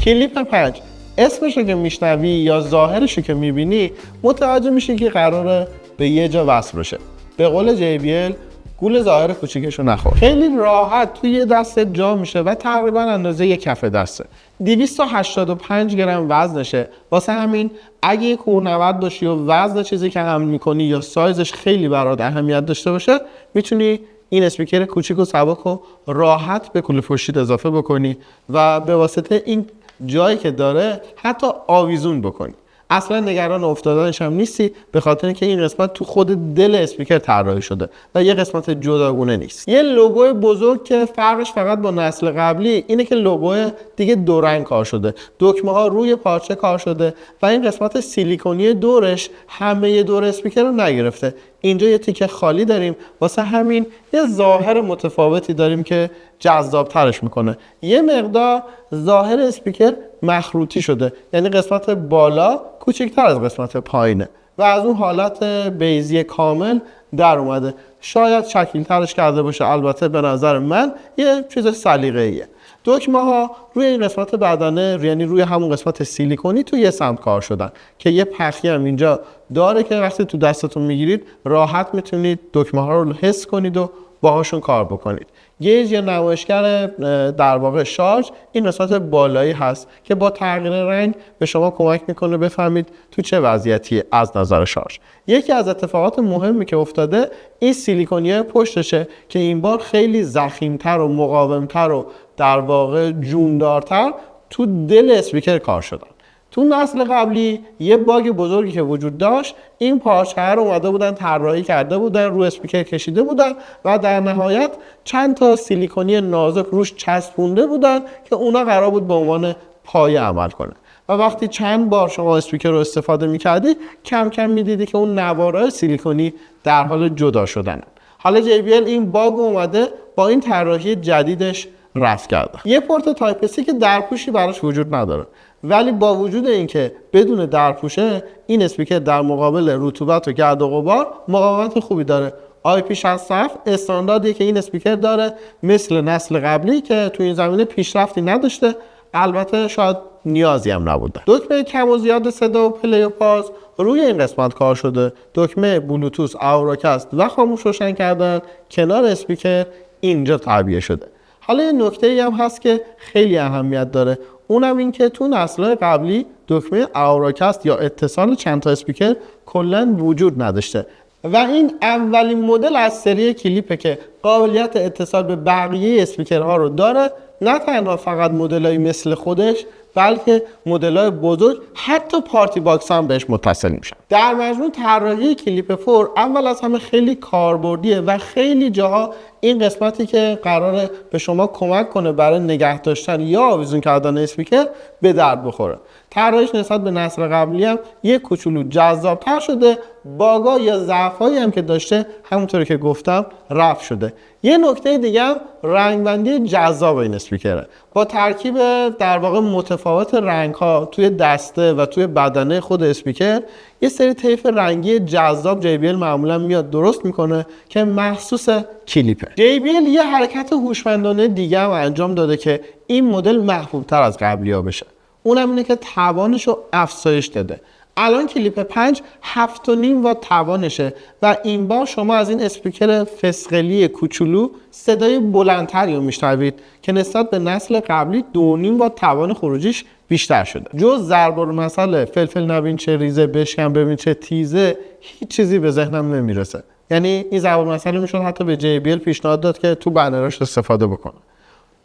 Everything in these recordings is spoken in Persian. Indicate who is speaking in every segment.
Speaker 1: کلیپ 5 اسمشو که میشنوی یا ظاهرشو که میبینی متوجه میشی که قراره به یه جا وصل بشه. به قول JBL گول ظاهر کوچیکشو نخور. خیلی راحت توی یه دست جا میشه و تقریبا اندازه یک کف دسته. 285 گرم وزنشه. واسه همین اگه یک کوهنورد باشی و وزن چیزی که حمل میکنی یا سایزش خیلی برات اهمیت داشته باشه، میتونی این اسپیکر کوچیک و سبک و راحت به کوله پشتیت اضافه بکنی و به واسطه این جایی که داره حتی آویزون بکنی. اصلا نگران افتادنش هم نیستی، به خاطر اینکه این قسمت تو خود دل اسپیکر طراحی شده و یه قسمت جداگونه نیست. یه لوگو بزرگ که فرقش فقط با نسل قبلی اینه که لوگو دیگه دو رنگ کار شده، دکمه ها روی پارچه کار شده و این قسمت سیلیکونی دورش همه دور اسپیکر رو نگرفته. اینجا یه تیکه خالی داریم، واسه همین یه ظاهر متفاوتی داریم که جذاب‌ترش میکنه. یه مقدار ظاهر اسپیکر مخروطی شده، یعنی قسمت بالا کوچکتر از قسمت پایینه و از اون حالت بیزی کامل در اومده. شاید شکیل‌ترش کرده باشه، البته به نظر من یه چیز سلیقه‌ایه. دکمه ها روی این قسمت بدنه، یعنی روی همون قسمت سیلیکونی تو یه سمت کار شدن که یه پخی هم اینجا داره که وقتی تو دستتون میگیرید راحت میتونید دکمه ها رو حس کنید و باهاشون کار بکنید. گیج یا نمایشگر در واقع شارژ این قسمت بالایی هست که با تغییر رنگ به شما کمک میکنه بفهمید تو چه وضعیتی از نظر شارژ. یکی از اتفاقات مهمی که افتاده این سیلیکونی پشتشه که این بار خیلی ضخیم‌تر و مقاوم‌تر و در واقع جوندارتر تو دل اسپیکر کار شدن. تو نسل قبلی یه باگ بزرگی که وجود داشت، این پارچه رو اومده بودن طراحی کرده بودن، رو اسپیکر کشیده بودن و در نهایت چند تا سیلیکونی نازک روش چسبونده بودن که اونا قرار بود به عنوان پایه عمل کنه و وقتی چند بار شما اسپیکر رو استفاده می‌کردی کم کم می‌دیدی که اون نوارای سیلیکونی در حال جدا شدن. حالا JBL این باگ اومده با این طراحی جدیدش رفع کرده. یه پورت تایپ سی که درپوشی براش وجود نداره، ولی با وجود اینکه بدون درپوشه این اسپیکر در مقابل رطوبت و گرد و غبار مقاومت خوبی داره. IP67 استانداردی که این اسپیکر داره، مثل نسل قبلی که تو این زمینه پیشرفتی نداشته، البته شاید نیازی هم نبوده. دکمه کم و زیاد صدا و پلی و پاز روی این قسمت کار شده. دکمه بلوتوث، آوراکست و خاموش روشن کردن کنار اسپیکر اینجا تعبیه شده. حالا یه نکته‌ای هم هست که خیلی اهمیت داره، اونم این که تو نسل قبلی دکمه آوراکست یا اتصال چند تا اسپیکر کلاً وجود نداشته و این اولین مدل از سری کلیپه که قابلیت اتصال به بقیه اسپیکرها رو داره. نه تنها فقط مدل‌های مثل خودش، بلکه مدل‌های بزرگ حتی پارتی باکس هم بهش متصل میشن. در مجموع طراحی کلیپ 4 اول از همه خیلی کاربردیه و خیلی جاها این قسمتی که قراره به شما کمک کنه برای نگه داشتن یا آویزون کردن اسپیکر به درد بخوره. طراحیش نسبت به نسل قبلی هم یه کوچولو جذاب‌تر شده، باگا یا ضعفایی هم که داشته همونطوری که گفتم رفع شده. یه نکته دیگه هم رنگبندی جذاب این اسپیکره. با ترکیب در واقع متفاوت رنگ‌ها توی دسته و توی بدنه خود اسپیکر یه سری طیف رنگی جذاب JBL معمولا میاد درست میکنه که مخصوص کلیپه. JBL یه حرکت هوشمندانه دیگه هم انجام داده که این مدل محبوب‌تر از قبلی‌ها بشه. اونم اینه که توانش رو افزایش داده. الان کلیپ 5 7.5 وات توانشه و این بار شما از این اسپیکر فسقلی کوچولو صدای بلندتری رو میشنوید که نسبت به نسل قبلی 2.5 وات توان خروجیش بیشتر شده. جز ضرب المثل فلفل نبین چه ریزه بشکن ببین چه تیزه هیچ چیزی به ذهنم نمیرسه. یعنی این ضرب المثل میشد حتی به JBL پیشنهاد داد که تو بنراش استفاده بکنه.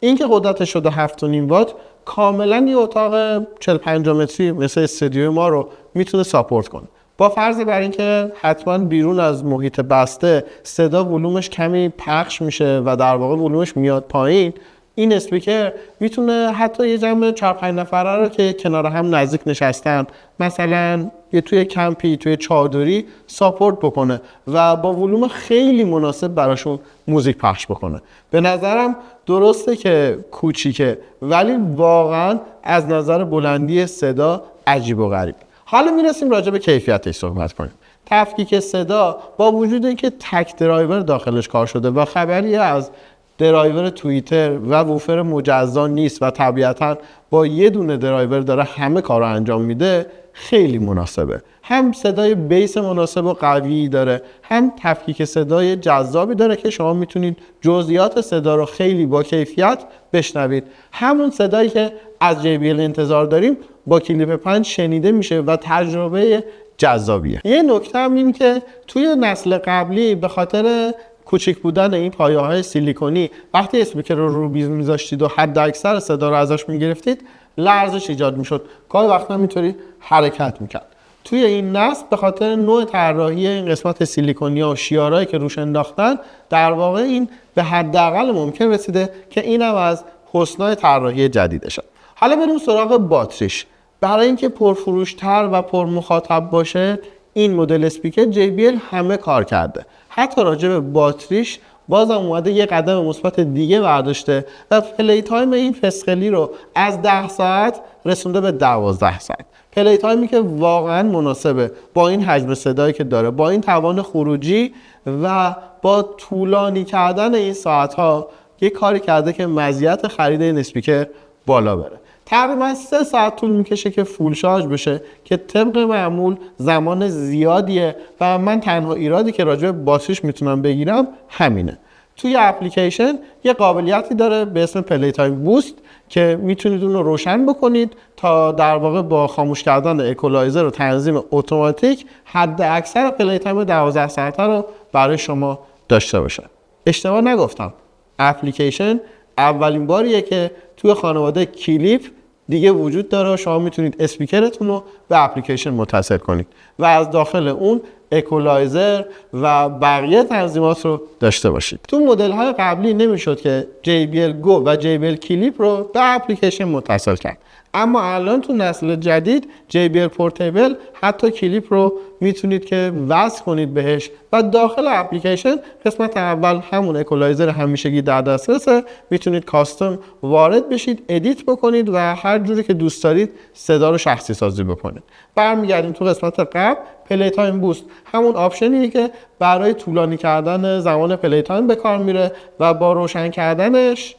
Speaker 1: این که قدرتش شده 7.5 وات کاملا یه اتاق 40-50 متری مثل استودیوی ما رو میتونه ساپورت کنه. با فرض بر اینکه حتما بیرون از محیط بسته صدا ولومش کمی پخش میشه و در واقع ولومش میاد پایین، این اسپیکر میتونه حتی یه جمع 4-5 نفره رو که کنار هم نزدیک نشستن، مثلا یه توی کمپی، توی چادری ساپورت بکنه و با ولوم خیلی مناسب براشون موزیک پخش بکنه. به نظرم درسته که کوچیکه ولی واقعا از نظر بلندی صدا عجیب و غریب. حالا میرسیم راجع به کیفیتش صحبت کنیم. تفکیک صدا با وجود اینکه تک درایور داخلش کار شده و خبری از درایور توییتر و ووفر مجزا نیست و طبیعتاً با یه دونه درایور داره همه کار رو انجام میده، خیلی مناسبه. هم صدای بیس مناسب و قوی داره، هم تفکیک صدای جذابی داره که شما میتونید جزئیات صدا رو خیلی با کیفیت بشنوید. همون صدایی که از JBL انتظار داریم با کلیپ 5 شنیده میشه و تجربه جذابیه. یه نکته هم این که توی نسل قبلی به خاطر کوچیک بودن این پایه‌های سیلیکونی وقتی اسپیکر رو بیز میذاشتید و حد اکثر صدا رو ازش میگرفتید لرزش ایجاد میشد، گاهی وقتا اینطوری حرکت میکرد. توی این نسل به خاطر نوع طراحی این قسمت سیلیکونی و شیارایی که روش انداختن در واقع این به حداقل ممکن رسیده که اینم از حسنای طراحی جدیدشه. حالا بریم سراغ باتریش. برای اینکه پرفروشتر و پرمخاطب باشه این مدل اسپیکر JBL همه کار کرده. حتی راجع به باتریش بازم اومده یه قدم مثبت دیگه برداشته و پلی تایم این فسقلی رو از 10 ساعت رسونده به 12 ساعت. پلی تایمی که واقعا مناسبه با این حجم صدایی که داره، با این توان خروجی و با طولانی کردن این ساعت‌ها یه کاری کرده که مزیت خرید این اسپیکر بالا بره. تقریبا 3 ساعت طول میکشه که فول شارژ بشه که طبق معمول زمان زیادیه و من تنها ایرادی که راجع به باتریش میتونم بگیرم همینه. توی اپلیکیشن یه قابلیتی داره به اسم پلی تایم بوست که میتونید اون رو روشن بکنید تا در واقع با خاموش کردن اکولایزر و تنظیم اتوماتیک حد اکثر پلی تایم 12 ساعته رو برای شما داشته باشه. اشتباه نگفتم، اپلیکیشن اولین باریه که توی خانواده کلیپ دیگه وجود داره و شما میتونید اسپیکرتون رو به اپلیکیشن متصل کنید و از داخل اون اکولایزر و بقیه تنظیمات رو داشته باشید. تو مدل های قبلی نمیشد که JBL Go و JBL کلیپ رو به اپلیکیشن متصل کرد، اما الان تو نسل جدید JBL پورتیبل حتی کلیپ رو میتونید که وصل کنید بهش و داخل اپلیکیشن قسمت اول همون اکولایزر همیشگی در دسترسه، میتونید کاستم وارد بشید، ادیت بکنید و هر جوری که دوست دارید صدا رو شخصی سازی بکنید. برمیگردیم تو قسمت قبل. پلی تایم بوست همون آپشنیه که برای طولانی کردن زمان پلی تایم به کار میره و با روشن کردنش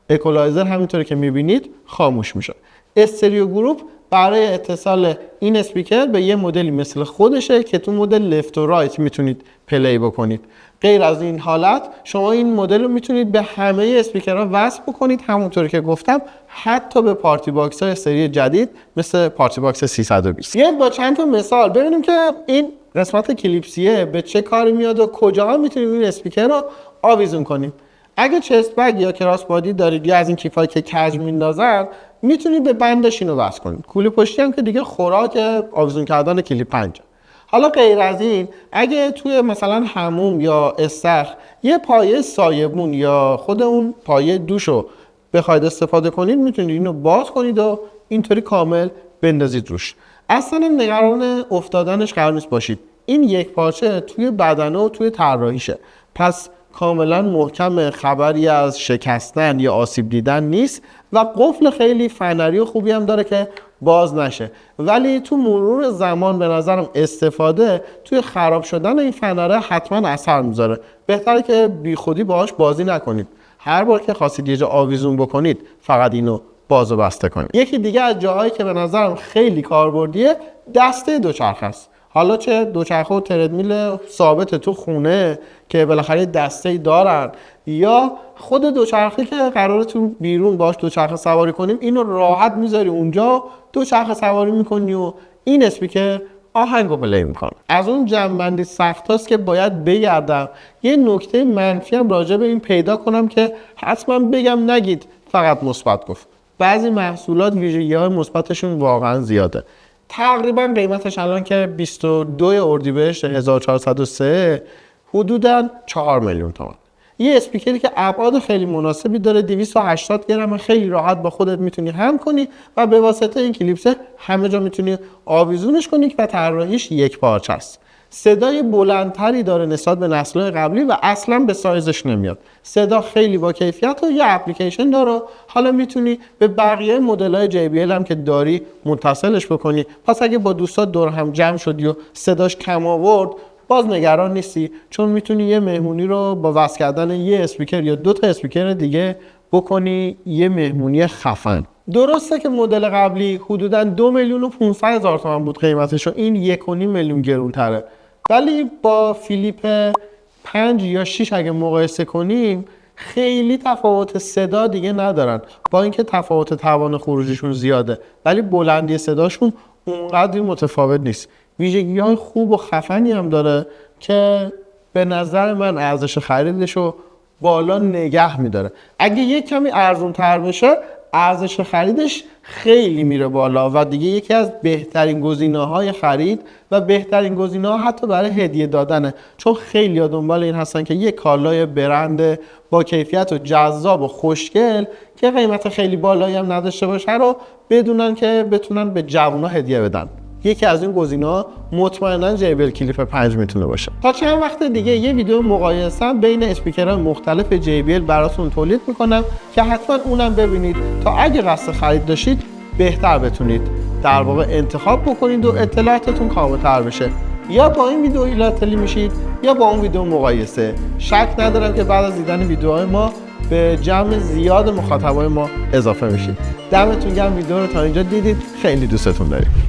Speaker 1: اکولایزر همینطوری که میبینید خاموش میشه. استریو گروپ برای اتصال این اسپیکر به یه مدلی مثل خودشه که تو مدل لفت و رایت میتونید پلی بکنید. غیر از این حالت شما این مدل رو میتونید به همه اسپیکرها وصل بکنید، همونطوری که گفتم حتی به پارتی باکس های سری جدید مثل پارتی باکس 320. با چند تا مثال ببینیم که این قسمت کلیپسیه به چه کاری میاد و کجا میتونید این اسپیکر رو آویزون کنید. اگه چست بگ یا کراس بادی دارید یا از این کیفایی که کج میندازن میتونید به بندش اینو وصل کنید. کوله پشتی هم که دیگه خوراک آویزون کردن کلیپ 5. حالا غیر از این اگه توی مثلا حموم یا استخر یه پایه سایبون یا خود اون پایه دوشو بخواید استفاده کنید میتونید اینو باز کنید و اینطوری کامل بندازید روش. اصلا نگران افتادنش قرار نیست باشید. این یک پارچه توی بدنه و توی طراحیشه، پس کاملا محکم، خبری از شکستن یا آسیب دیدن نیست و قفل خیلی فنری و خوبی هم داره که باز نشه. ولی تو مرور زمان به نظرم استفاده توی خراب شدن این فنره حتما اثر میذاره. بهتره که بی خودی باهاش بازی نکنید. هر بار که خواستید یه جا آویزون بکنید فقط اینو باز و بسته کنید. یکی دیگه از جاهایی که به نظرم خیلی کاربردیه دسته دوچرخه است. حالا چه دوچرخه و تردمیل ثابت تو خونه که بالاخره دسته‌ای دارن یا خود دوچرخه که قراره تو بیرون باش دوچرخه سواری کنیم، اینو راحت میذاری اونجا دوچرخه سواری میکنی و این اسپیکر آهنگو پلی میکنه. از اون جنبندی سخت هاست که باید بگردم یه نکته منفی هم راجع به این پیدا کنم که حتما بگم نگید فقط مثبت گفت. بعضی محصولات ویژگی‌های مثبتشون واقعا زیاده. تقریبا قیمتش الان که 22 اردیبهشت 1403 حدوداً 4 میلیون تومان. یه اسپیکری که ابعاد خیلی مناسبی داره، 280 گرم، خیلی راحت با خودت میتونی هم کنی و به واسطه این کلیپسه همه جا میتونی آویزونش کنی و طراحیش یک پارچه است. صدای بلندتری داره نسبت به نسل‌های قبلی و اصلا به سایزش نمیاد. صدا خیلی با کیفیت و یه اپلیکیشن داره. حالا میتونی به بقیه مدل‌های JBL هم که داری متصلش بکنی. پس اگه با دوستات دور هم جمع شدی و صداش کم آورد، باز نگران نیستی، چون میتونی یه مهمونی رو با وصل کردن یه اسپیکر یا 2 تا اسپیکر دیگه بکنی یه مهمونی خفن. درسته که مدل قبلی حدوداً 2,500,000 تومان بود قیمتش و این 1.5 میلیون گرونتره، ولی با فیلیپ 5 یا 6 اگه مقایسه کنیم خیلی تفاوت صدا دیگه ندارن، با اینکه تفاوت توان خروجیشون زیاده ولی بلندی صداشون اونقدر متفاوت نیست. ویژگی‌های خوب و خفنی هم داره که به نظر من ارزش خریدشو بالا نگه میداره. اگه یک کمی ارزون تر بشه ارزش خریدش خیلی میره بالا و دیگه یکی از بهترین گزینه‌های خرید و بهترین گزینه‌ها حتی برای هدیه دادنه، چون خیلی‌ها دنبال این هستن که یک کالای برند با کیفیت و جذاب و خوشگل که قیمت خیلی بالایی هم نداشته باشه رو بدونن که بتونن به جوونا هدیه بدن. یکی از این گزینه‌ها مطمئناً JBL کلیپ 5 میتونه باشه. تا چند وقت دیگه یه ویدیو مقایسه بین اسپیکرهای مختلف JBL براتون تولید میکنم که حتما اونم ببینید تا اگه قصد خرید داشتید بهتر بتونید در واقع انتخاب بکنید و اطلاعاتتون کامل‌تر بشه. یا با این ویدیو ایلاتلی میشید یا با اون ویدیو مقایسه. شک ندارم که بعد از دیدن ویدیوهای ما به جمع زیاد مخاطبای ما اضافه میشید. دمتون گرم ویدیو رو تا اینجا دیدید. خیلی دوستتون داریم.